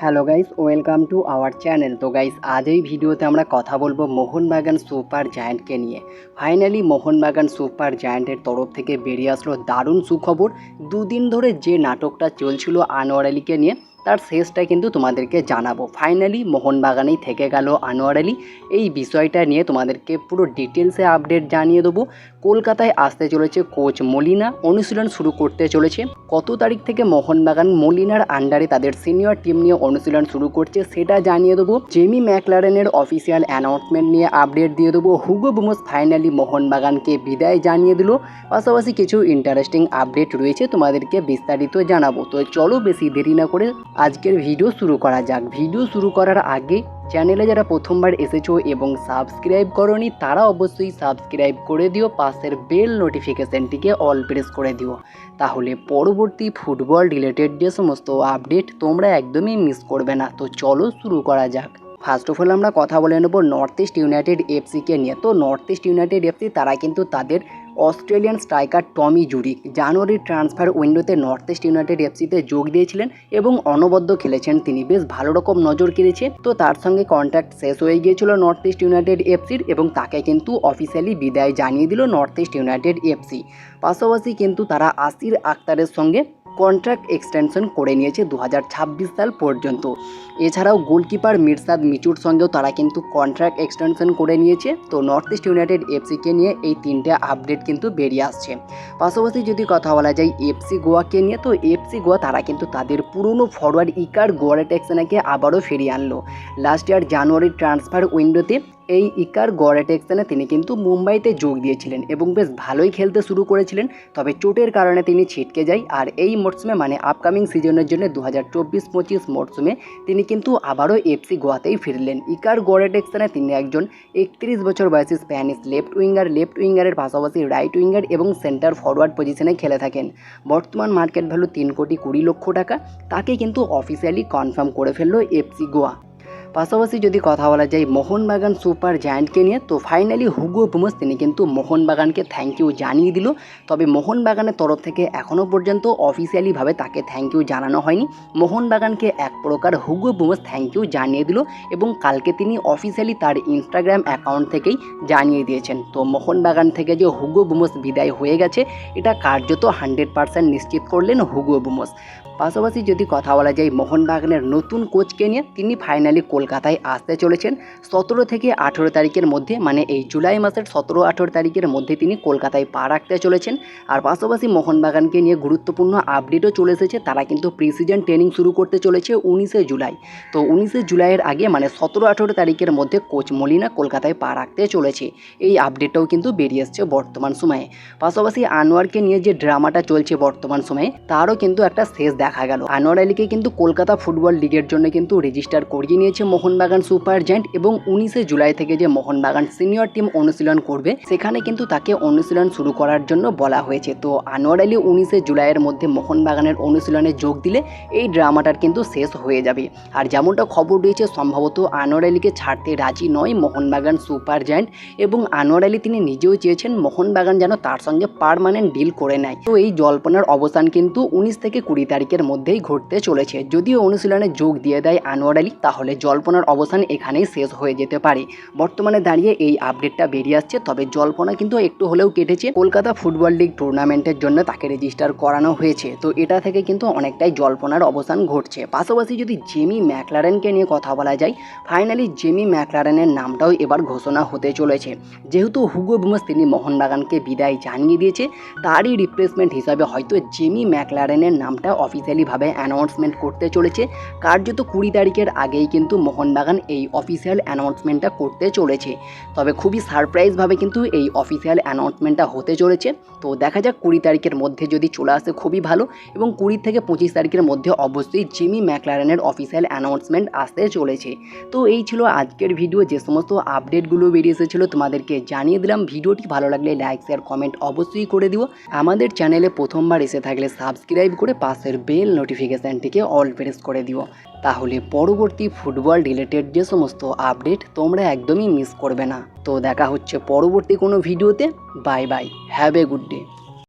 Hello guys, welcome to our channel. তো guys, আজ এই ভিডিওতে আমরা কথা বলবো মোহনবাগান সুপার জায়ান্টকে নিয়ে। ফাইনালি মোহনবাগান সুপার জায়ান্টের তরফ থেকে বেরিয়ে আসলো দারুণ সুখবর। দুদিন ধরে যে নাটকটা চলছিল আনোয়ার আলীকে নিয়ে, তার শেষটা কিন্তু তোমাদেরকে জানাবো। ফাইনালি মোহনবাগানেই থেকে গেল আনোয়ার আলী। এই বিষয়টা নিয়ে তোমাদেরকে পুরো ডিটেলসে আপডেট জানিয়ে দেবো। কলকাতায় আসতে চলেছে কোচ মলিনা, অনুশীলন শুরু করতে চলেছে। কত তারিখ থেকে মোহনবাগান মলিনার আন্ডারে তাদের সিনিয়র টিম নিয়ে অনুশীলন শুরু করছে সেটা জানিয়ে দেবো। জেমি ম্যাকলারেনের অফিসিয়াল অ্যানাউন্সমেন্ট নিয়ে আপডেট দিয়ে দেবো। হুগো বুমস ফাইনালি মোহনবাগানকে বিদায় জানিয়ে দিল। পাশাপাশি কিছু ইন্টারেস্টিং আপডেট রয়েছে, তোমাদেরকে বিস্তারিত জানাবো। তো চলো বেশি দেরি না করে আজকের ভিডিও শুরু করা যাক। ভিডিও শুরু করার আগে চ্যানেলে যারা প্রথমবার এসেছো এবং সাবস্ক্রাইব করোনি তারা অবশ্যই সাবস্ক্রাইব করে দিও, পাশের বেল নোটিফিকেশানটিকে অল প্রেস করে দিও, তাহলে পরবর্তী ফুটবল রিলেটেড যে সমস্ত আপডেট তোমরা একদমই মিস করবে না। তো চলো শুরু করা যাক। ফার্স্ট অফ অল আমরা কথা বলে নেব নর্থ ইস্ট ইউনাইটেড এফসিকে নিয়ে। তো নর্থ ইস্ট ইউনাইটেড এফসি তারা কিন্তু তাদের অস্ট্রেলিয়ান স্ট্রাইকার টমি জুরিক জানুয়ারির ট্রান্সফার উইন্ডোতে নর্থ ইস্ট ইউনাইটেড এফসিতে যোগ দিয়েছিলেন এবং অনবদ্য খেলেছেন তিনি, বেশ ভালো রকম নজর কেড়েছে। তো তার সঙ্গে কন্ট্রাক্ট শেষ হয়ে গিয়েছিল নর্থ ইস্ট ইউনাইটেড এফসির এবং তাকে কিন্তু অফিসিয়ালি বিদায় জানিয়ে দিল নর্থ ইস্ট ইউনাইটেড এফসি। পাশাপাশি কিন্তু তারা আসির আক্তারের সঙ্গে কন্ট্রাক্ট এক্সটেনশন করে নিয়েছে 2026 সাল পর্যন্ত। এছাড়াও গোলকিপার মিরসাদ মিচুর সঙ্গেও তারা কিন্তু কন্ট্রাক্ট এক্সটেনশন করে নিয়েছে। তো নর্থ ইস্ট ইউনাইটেড এফসিকে নিয়ে এই তিনটে আপডেট কিন্তু বেরিয়ে আসছে। পাশাপাশি যদি কথা বলা যায় এফসি গোয়াকে নিয়ে, তো এফসি গোয়া তারা কিন্তু তাদের পুরনো ফরওয়ার্ড ইকার গোয়ারেটেক্সেনাকে আবারও ফিরিয়ে আনলো। লাস্ট ইয়ার জানুয়ারির ট্রান্সফার উইন্ডোতে এই ইকার গোয়ারেটেক্সেনে তিনি কিন্তু মুম্বাইতে যোগ দিয়েছিলেন এবং বেশ ভালোই খেলতে শুরু করেছিলেন, তবে চোটের কারণে তিনি ছিটকে যায়। আর এই মরশুমে মানে আপকামিং সিজনের জন্য 2024-25 মরশুমে তিনি কিন্তু আবারও এফসি গোয়াতেই ফিরলেন। ইকার গোয়ারেটেক্সেনে তিনি একজন 31 বছর বয়সী স্প্যানিশ লেফট উইঙ্গারের পাশাপাশি রাইট উইঙ্গার এবং সেন্টার ফরওয়ার্ড পজিশনে খেলে থাকেন। বর্তমান মার্কেট ভ্যালু 3,20,00,000 টাকা। তাকে কিন্তু অফিসিয়ালি কনফার্ম করে ফেললো এফসি গোয়া। পাশাপাশি যদি কথা বলা যায় মোহনবাগান সুপার জায়ান্টকে নিয়ে, তো ফাইনালি হুগো বুমস তিনি কিন্তু মোহনবাগানকে থ্যাংক ইউ জানিয়ে দিল। তবে মোহনবাগানের তরফ থেকে এখনও পর্যন্ত অফিসিয়ালিভাবে তাকে থ্যাংক ইউ জানানো হয়নি। মোহনবাগানকে এক প্রকার হুগো বুমস থ্যাংক ইউ জানিয়ে দিল এবং কালকে তিনি অফিসিয়ালি তার ইনস্টাগ্রাম অ্যাকাউন্ট থেকেই জানিয়ে দিয়েছেন। তো মোহনবাগান থেকে যে হুগো বুমস বিদায় হয়ে গেছে এটা কার্যত 100% নিশ্চিত করলেন হুগো বুমস। পাশাপাশি যদি কথা বলা যায় মোহনবাগানের নতুন কোচকে নিয়ে, তিনি ফাইনালি কলকাতায় আসতে চলেছেন 17 থেকে 18 তারিখের মধ্যে, মানে এই জুলাই মাসের 17-18 তারিখের মধ্যে তিনি কলকাতায় পা রাখতে চলেছেন। আর পাশাপাশি মোহনবাগানকে নিয়ে গুরুত্বপূর্ণ আপডেটও চলে এসেছে। তারা কিন্তু প্রি সিজন ট্রেনিং শুরু করতে চলেছে 19 জুলাই। তো 19 জুলাইয়ের আগে মানে 17-18 তারিখের মধ্যে কোচ মলিনা কলকাতায় পা রাখতে চলেছে। এই আপডেটটাও কিন্তু বেরিয়ে এসছে বর্তমান সময়ে। পাশাপাশি আনোয়ারকে নিয়ে যে ড্রামাটা চলছে বর্তমান সময়ে তারও কিন্তু একটা শেষ দেখা গেল। আনোয়ার আলীকে কিন্তু কলকাতা ফুটবল লিগের জন্য কিন্তু রেজিস্টার করিয়ে নিয়েছে মোহনবাগান সুপার জায়ান্ট এবং 19 জুলাই থেকে যে মোহনবাগান সিনিয়র টিম অনুশীলন করবে সেখানে কিন্তু তাকে অনুশীলন শুরু করার জন্য বলা হয়েছে। তো আনোয়ার আলী 19 জুলাইয়ের মধ্যে মোহনবাগানের অনুশীলনে যোগ দিলে এই ড্রামাটার কিন্তু শেষ হয়ে যাবে। আর যেমনটা খবর রয়েছে সম্ভবত আনোয়ার আলীকে ছাড়তে রাজি নয় মোহনবাগান সুপার জায়ান্ট এবং আনোয়ার আলী তিনি নিজেও চেয়েছেন মোহনবাগান যেন তার সঙ্গে পার্মানেন্ট ডিল করে নেয়। তো এই জল্পনার অবসান কিন্তু 19 থেকে 20 তারিখের মধ্যেই ঘটতে চলেছে। যদিও অনুশীলনে যোগ দিয়ে দেয় আনোয়ার আলী তাহলে জল্পনার অবসান এখানেই শেষ হয়ে যেতে পারে। বর্তমানে দাঁড়িয়ে এই আপডেটটা বেরিয়ে আসছে, তবে জল্পনা কিন্তু একটু হলেও কেটেছে। কলকাতা ফুটবল লিগ টুর্নামেন্টের জন্য তাকে রেজিস্টার করানো হয়েছে, তো এটা থেকে কিন্তু অনেকটাই জল্পনার অবসান ঘটছে। পাশাপাশি যদি জেমি ম্যাকলারেনকে নিয়ে কথা বলা যায়, ফাইনালি জেমি ম্যাকলারেনের নামটাও এবার ঘোষণা হতে চলেছে। যেহেতু হুগো বুমস তিনি মোহনবাগানকে বিদায় জানিয়ে দিয়েছে, তারই রিপ্লেসমেন্ট হিসাবে হয়তো জেমি ম্যাকলারেনের নামটা অফিসিয়ালিভাবে অ্যানাউন্সমেন্ট করতে চলেছে। কার্যত 20 তারিখের আগেই কিন্তু মোহনবাগান এই অফিসিয়াল অ্যানাউন্সমেন্টটা করতে চলেছে। তবে খুবই সারপ্রাইজভাবে কিন্তু এই অফিসিয়াল অ্যানাউন্সমেন্টটা হতে চলেছে। তো দেখা যাক 20 তারিখের মধ্যে যদি চলে আসে খুবই ভালো এবং 20 থেকে 25 তারিখের মধ্যে অবশ্যই জেমি ম্যাকলারেনের অফিসিয়াল অ্যানাউন্সমেন্ট আসতে চলেছে। তো এই ছিল আজকের ভিডিও, যে সমস্ত আপডেটগুলো বেরিয়ে এসেছিলো তোমাদেরকে জানিয়ে দিলাম। ভিডিওটি ভালো লাগলে লাইক শেয়ার কমেন্ট অবশ্যই করে দিও। আমাদের চ্যানেলে প্রথমবার এসে থাকলে সাবস্ক্রাইব করে পাশের বেল নোটিফিকেশানটিকে অল প্রেস করে দিও, তাহলে পরবর্তী ফুটবল রিলেটেড যে সমস্ত আপডেট তোমরা একদমই মিস করবে না। তো দেখা হচ্ছে পরবর্তী কোনো ভিডিওতে। Bye bye, have a good day.